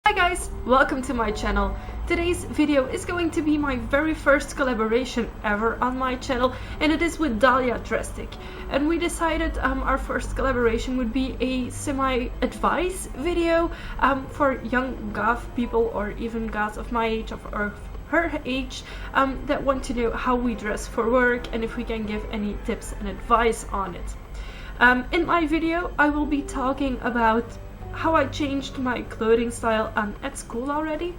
Hi guys, welcome to my channel. Today's video is going to be my very first collaboration ever on my channel, and it is with Dahlya Drastic. And we decided our first collaboration would be a semi-advice video for young goth people, or even goths of my age or her age, that want to know how we dress for work and if we can give any tips and advice on it. In my video I will be talking about how I changed my clothing style at school already.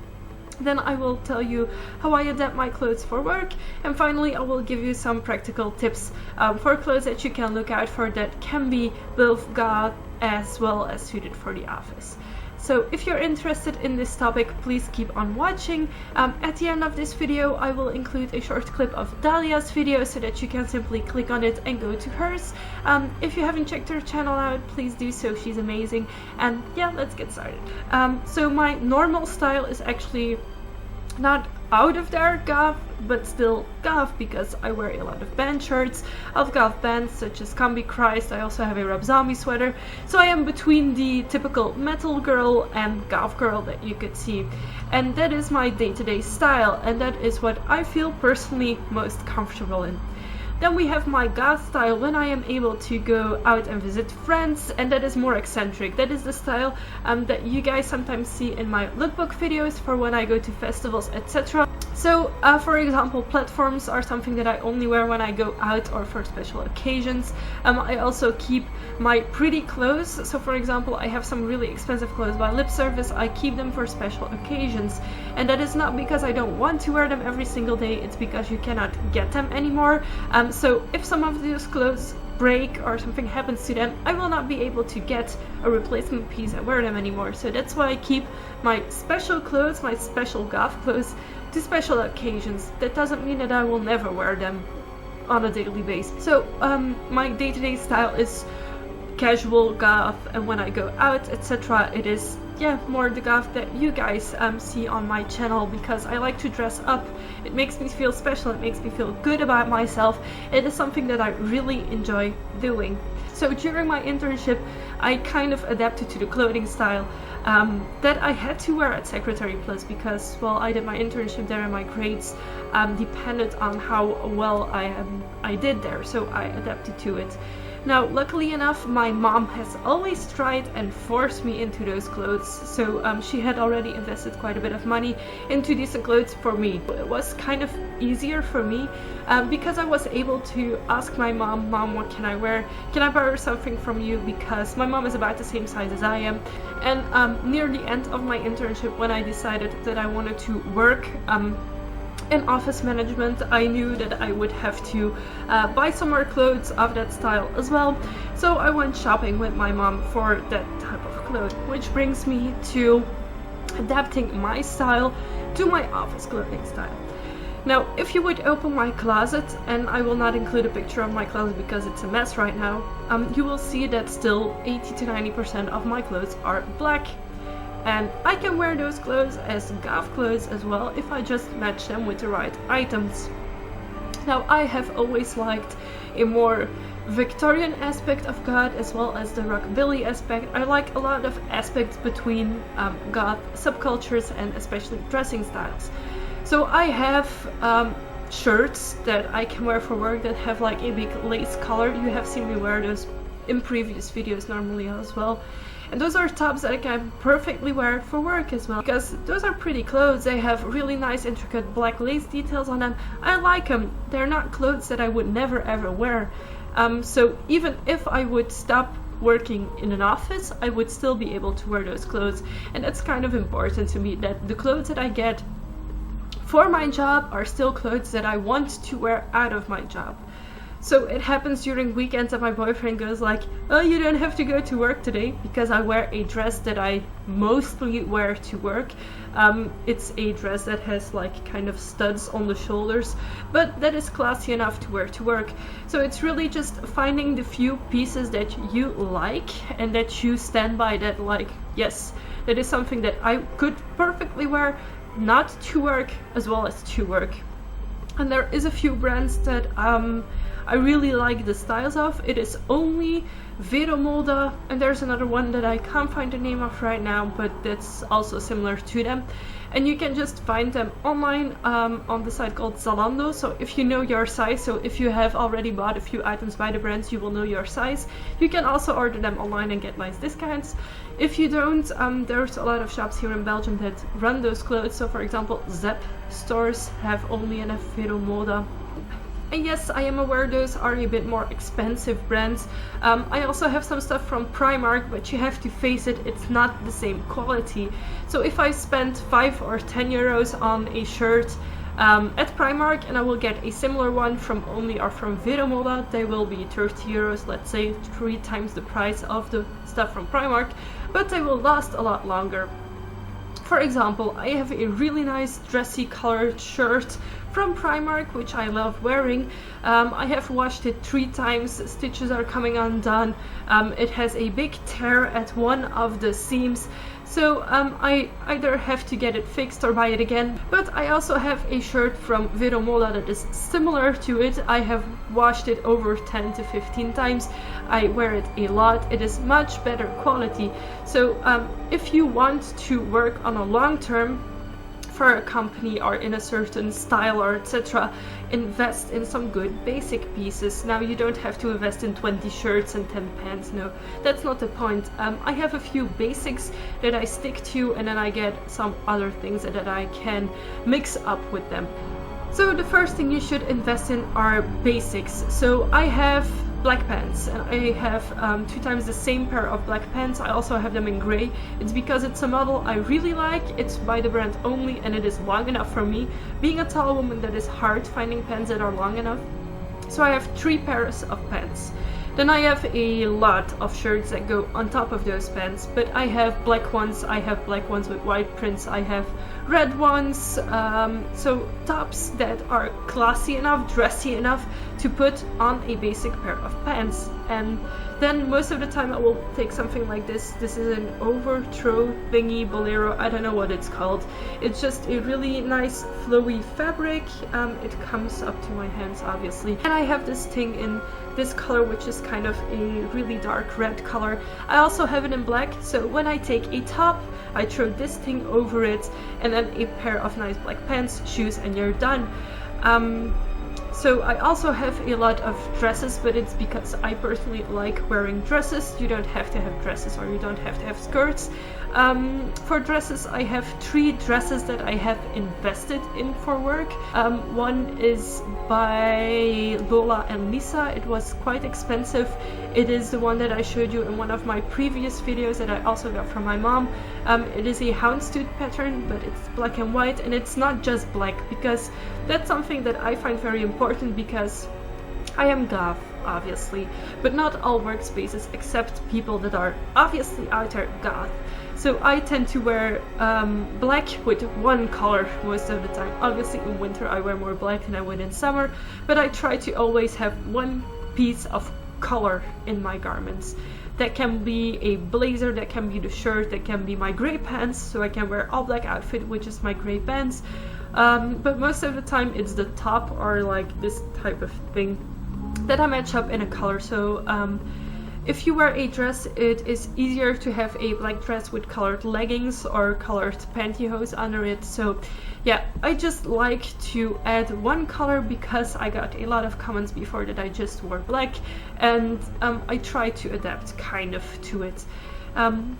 Then I will tell you how I adapt my clothes for work, and finally I will give you some practical tips for clothes that you can look out for that can be both goth as well as suited for the office. So if you're interested in this topic, please keep on watching. At the end of this video I will include a short clip of Dahlya's video so that you can simply click on it and go to hers. If you haven't checked her channel out, please do so, she's amazing. And yeah, let's get started. So my normal style is actually not out of there goth, but still goth, because I wear a lot of band shirts of goth bands such as Combi Christ. I also have a Rob Zombie sweater, so I am between the typical metal girl and goth girl that you could see, and that is my day-to-day style, and that is what I feel personally most comfortable in. Then we have my goth style when I am able to go out and visit friends, and that is more eccentric. That is the style that you guys sometimes see in my lookbook videos for when I go to festivals, etc. So for example, platforms are something that I only wear when I go out or for special occasions. I also keep my pretty clothes. So for example, I have some really expensive clothes by Lip Service. I keep them for special occasions, and that is not because I don't want to wear them every single day, it's because you cannot get them anymore. So if some of those clothes break or something happens to them, I will not be able to get a replacement piece and wear them anymore. So that's why I keep my special clothes, my special goth clothes, to special occasions. That doesn't mean that I will never wear them on a daily basis. So my day-to-day style is casual goth, and when I go out, etc., it is more the goth that you guys see on my channel, because I like to dress up. It makes me feel special, it makes me feel good about myself. It is something that I really enjoy doing. So during my internship I kind of adapted to the clothing style that I had to wear at Secretary Plus, because, well, I did my internship there and my grades depended on how well I did there, so I adapted to it. Now, luckily enough, my mom has always tried and forced me into those clothes, so she had already invested quite a bit of money into decent clothes for me. It was kind of easier for me because I was able to ask my mom, what can I wear? Can I borrow something from you? Because my mom is about the same size as I am. And near the end of my internship, when I decided that I wanted to work in office management, I knew that I would have to buy some more clothes of that style as well. So I went shopping with my mom for that type of clothes, which brings me to adapting my style to my office clothing style. Now, if you would open my closet, and I will not include a picture of my closet because it's a mess right now, you will see that still 80 to 90% of my clothes are black. And I can wear those clothes as goth clothes as well if I just match them with the right items. Now, I have always liked a more Victorian aspect of goth as well as the rockabilly aspect. I like a lot of aspects between goth subcultures and especially dressing styles. So I have shirts that I can wear for work that have like a big lace collar. You have seen me wear those in previous videos normally as well. And those are tops that I can perfectly wear for work as well, because those are pretty clothes. They have really nice intricate black lace details on them. I like them. They're not clothes that I would never ever wear. So even if I would stop working in an office, I would still be able to wear those clothes. And that's kind of important to me, that the clothes that I get for my job are still clothes that I want to wear out of my job. So it happens during weekends that my boyfriend goes like, oh, you don't have to go to work today, because I wear a dress that I mostly wear to work. It's a dress that has like kind of studs on the shoulders, but that is classy enough to wear to work. So it's really just finding the few pieces that you like and that you stand by, that like, yes, that is something that I could perfectly wear not to work as well as to work. And there is a few brands that I really like the styles of. It is only Vera Moda, and there's another one that I can't find the name of right now, but that's also similar to them. And you can just find them online on the site called Zalando. So if you know your size, so if you have already bought a few items by the brands, you will know your size. You can also order them online and get nice discounts. If you don't, there's a lot of shops here in Belgium that run those clothes. So for example, Zep stores have only enough Vera Moda. And yes, I am aware those are a bit more expensive brands. I also have some stuff from Primark, but you have to face it, it's not the same quality. So if I spend 5 or 10 euros on a shirt at Primark, and I will get a similar one from Only or from Vera Moda, they will be 30 euros, let's say 3 times the price of the stuff from Primark, but they will last a lot longer. For example, I have a really nice dressy colored shirt from Primark, which I love wearing. I have washed it 3 times, stitches are coming undone, it has a big tear at one of the seams, so I either have to get it fixed or buy it again. But I also have a shirt from Vera Moda that is similar to it. I have washed it over 10 to 15 times. I wear it a lot. It is much better quality. So if you want to work on a long term for a company or in a certain style or etc., invest in some good basic pieces. Now you don't have to invest in 20 shirts and 10 pants, no, that's not the point. I have a few basics that I stick to, and then I get some other things that I can mix up with them. So the first thing you should invest in are basics. So I have black pants, and I have 2 times the same pair of black pants. I also have them in gray. It's because it's a model I really like. It's by the brand Only, and it is long enough for me. Being a tall woman, that is hard finding pants that are long enough. So I have 3 pairs of pants. Then I have a lot of shirts that go on top of those pants, but I have black ones, I have black ones with white prints, I have red ones, so tops that are classy enough, dressy enough to put on a basic pair of pants. And then most of the time I will take something like this. This is an overthrow thingy, bolero, I don't know what it's called. It's just a really nice flowy fabric. It comes up to my hands obviously. And I have this thing in this color, which is kind of a really dark red color. I also have it in black, so when I take a top, I throw this thing over it, and then a pair of nice black pants, shoes, and you're done. So I also have a lot of dresses, but it's because I personally like wearing dresses. You don't have to have dresses, or you don't have to have skirts. For dresses, I have 3 dresses that I have invested in for work. One is by Lola and Lisa. It was quite expensive. It is the one that I showed you in one of my previous videos that I also got from my mom. It is a houndstooth pattern, but it's black and white, and it's not just black, because that's something that I find very important, because I am Goth, obviously, but not all workspaces accept people that are obviously out there Goth. So I tend to wear black with one color most of the time. Obviously in winter I wear more black than I would in summer, but I try to always have one piece of color in my garments. That can be a blazer, that can be the shirt, that can be my gray pants, so I can wear all black outfit with just my gray pants. But most of the time it's the top or like this type of thing that I match up in a color. So if you wear a dress, it is easier to have a black dress with colored leggings or colored pantyhose under it. So yeah, I just like to add one color because I got a lot of comments before that I just wore black, and I try to adapt kind of to it.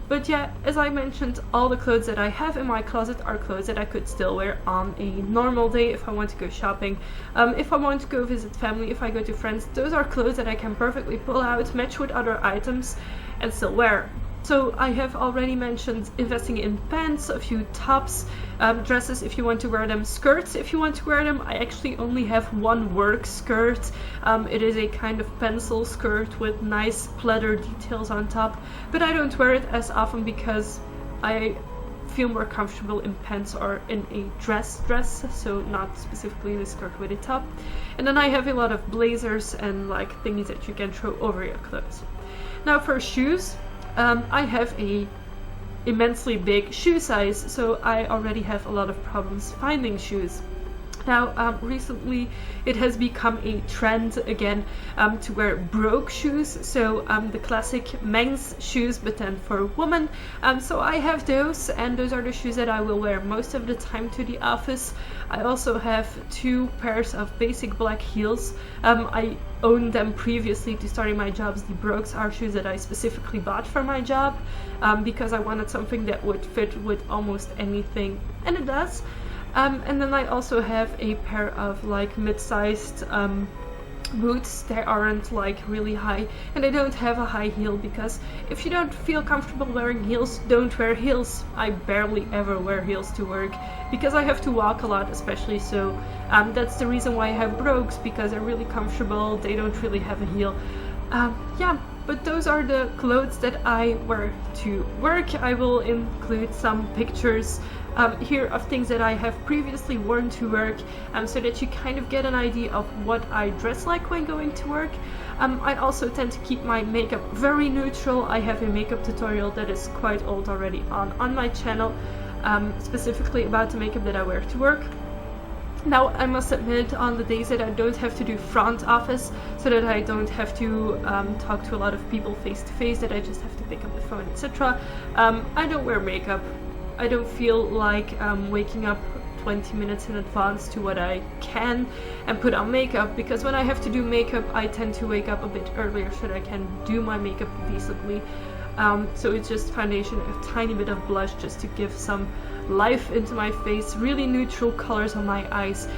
But yeah, as I mentioned, all the clothes that I have in my closet are clothes that I could still wear on a normal day if I want to go shopping, if I want to go visit family, if I go to friends. Those are clothes that I can perfectly pull out, match with other items, and still wear. So I have already mentioned investing in pants, a few tops, dresses if you want to wear them, skirts if you want to wear them. I actually only have one work skirt. It is a kind of pencil skirt with nice pleather details on top, but I don't wear it as often because I feel more comfortable in pants or in a dress, so not specifically in a skirt with a top. And then I have a lot of blazers and like things that you can throw over your clothes. Now for shoes, I have a immensely big shoe size, so I already have a lot of problems finding shoes. Now, recently it has become a trend again to wear brogue shoes, so the classic men's shoes, but then for women. So I have those, and those are the shoes that I will wear most of the time to the office. I also have 2 pairs of basic black heels. I owned them previously to starting my jobs. The brogues are shoes that I specifically bought for my job because I wanted something that would fit with almost anything, and it does. And then I also have a pair of like mid-sized boots. They aren't like really high, and I don't have a high heel because if you don't feel comfortable wearing heels, don't wear heels. I barely ever wear heels to work because I have to walk a lot, especially, so that's the reason why I have brogues, because they're really comfortable. They don't really have a heel. Yeah, but those are the clothes that I wear to work. I will include some pictures here of things that I have previously worn to work, so that you kind of get an idea of what I dress like when going to work. I also tend to keep my makeup very neutral. I have a makeup tutorial that is quite old already on my channel, specifically about the makeup that I wear to work. Now, I must admit, on the days that I don't have to do front office, so that I don't have to talk to a lot of people face to face, that I just have to pick up the phone, etc., I don't wear makeup. I don't feel like waking up 20 minutes in advance to what I can and put on makeup, because when I have to do makeup, I tend to wake up a bit earlier so that I can do my makeup decently. So it's just foundation, a tiny bit of blush just to give some life into my face, really neutral colors on my eyes.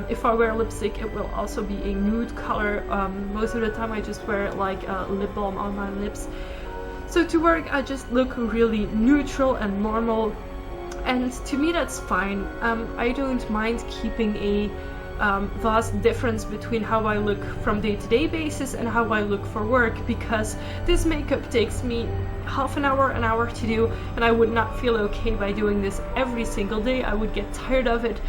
If I wear lipstick, it will also be a nude color. Most of the time I just wear like a lip balm on my lips. So to work, I just look really neutral and normal, and to me that's fine. I don't mind keeping a vast difference between how I look from day-to-day basis and how I look for work, because this makeup takes me half an hour to do, and I would not feel okay by doing this every single day. I would get tired of it.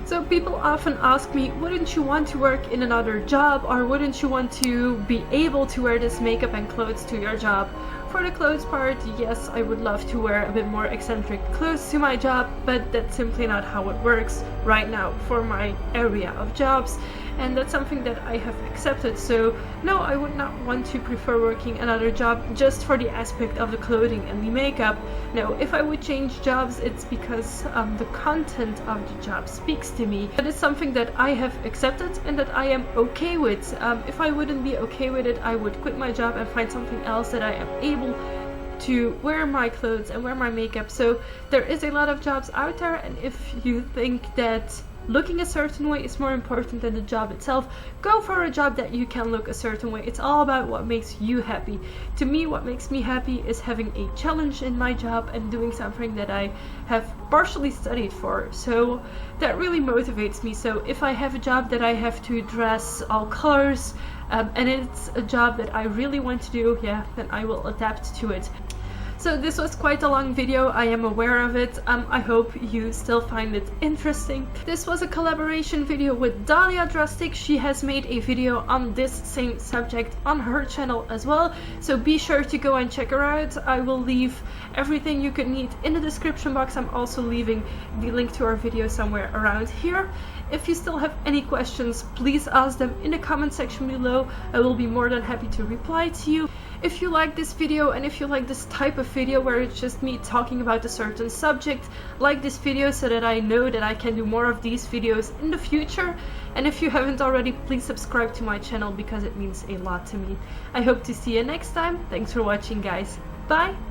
So people often ask me, wouldn't you want to work in another job, or wouldn't you want to be able to wear this makeup and clothes to your job? For the clothes part, yes, I would love to wear a bit more eccentric clothes to my job, but that's simply not how it works right now for my area of jobs, and that's something that I have accepted. So no, I would not want to prefer working another job just for the aspect of the clothing and the makeup. No, if I would change jobs, it's because the content of the job speaks to me. That is something that I have accepted and that I am okay with. If I wouldn't be okay with it, I would quit my job and find something else that I am able to wear my clothes and wear my makeup. So there is a lot of jobs out there, and if you think that looking a certain way is more important than the job itself, go for a job that you can look a certain way. It's all about what makes you happy. To me, what makes me happy is having a challenge in my job and doing something that I have partially studied for. So that really motivates me. So if I have a job that I have to dress all colors, and it's a job that I really want to do, yeah, then I will adapt to it. So this was quite a long video, I am aware of it. I hope you still find it interesting. This was a collaboration video with Dahlya Drastic. She has made a video on this same subject on her channel as well, so be sure to go and check her out. I will leave everything you could need in the description box. I'm also leaving the link to our video somewhere around here. If you still have any questions, please ask them in the comment section below. I will be more than happy to reply to you. If you like this video, and if you like this type of video where it's just me talking about a certain subject, like this video so that I know that I can do more of these videos in the future. And if you haven't already, please subscribe to my channel because it means a lot to me. I hope to see you next time. Thanks for watching, guys. Bye!